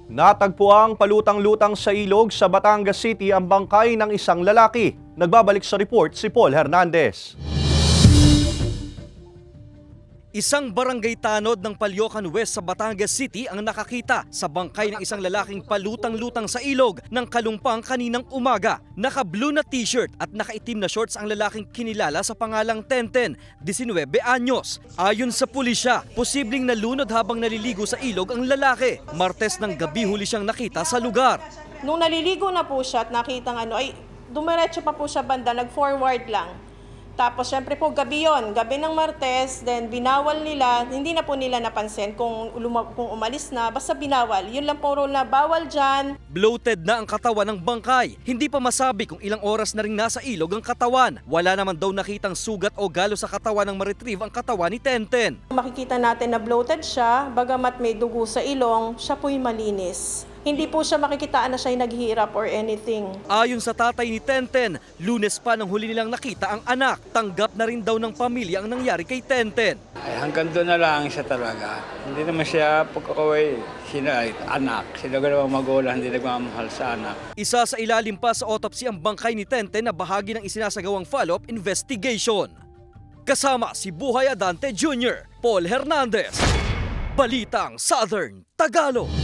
Natagpuang palutang-lutang sa ilog sa Batangas City ang bangkay ng isang lalaki. Nagbabalik sa report si Paul Hernandez. Isang barangay tanod ng Palyokan West sa Batangas City ang nakakita sa bangkay ng isang lalaking palutang-lutang sa ilog ng Kalumpang kaninang umaga. Naka-blue na t-shirt at nakaitim na shorts ang lalaking kinilala sa pangalang Tenten, 19 anyos. Ayon sa pulisya, posibleng nalunod habang naliligo sa ilog ang lalaki. Martes ng gabi huli siyang nakita sa lugar. Nung naliligo na po siya at nakita dumiretso pa po siya banda, nag-forward lang. Tapos syempre po gabi yon, gabi ng Martes, then binawal nila, hindi na po nila napansin kung umalis na, basta binawal. Yun lang po rule na bawal dyan. Bloated na ang katawan ng bangkay. Hindi pa masabi kung ilang oras na rin nasa ilog ang katawan. Wala naman daw nakitang sugat o galo sa katawan ng ma-retrieve ang katawan ni Tenten. Makikita natin na bloated siya, bagamat may dugo sa ilong, siya po'y malinis. Hindi po siya makikitaan na siya'y naghihirap or anything. Ayon sa tatay ni Tenten, Lunes pa nang huli nilang nakita ang anak. Tanggap na rin daw ng pamilya ang nangyari kay Tenten. Ay, hanggang doon na lang siya talaga. Hindi naman siya pagkakaway. Sino ay anak. Sino ganawang magulang, hindi nagmamahal sa anak. Isa sa ilalim pa sa autopsy ang bangkay ni Tenten na bahagi ng isinasagawang follow-up investigation. Kasama si Buhay Adante Jr., Paul Hernandez. Balitang Southern Tagalog.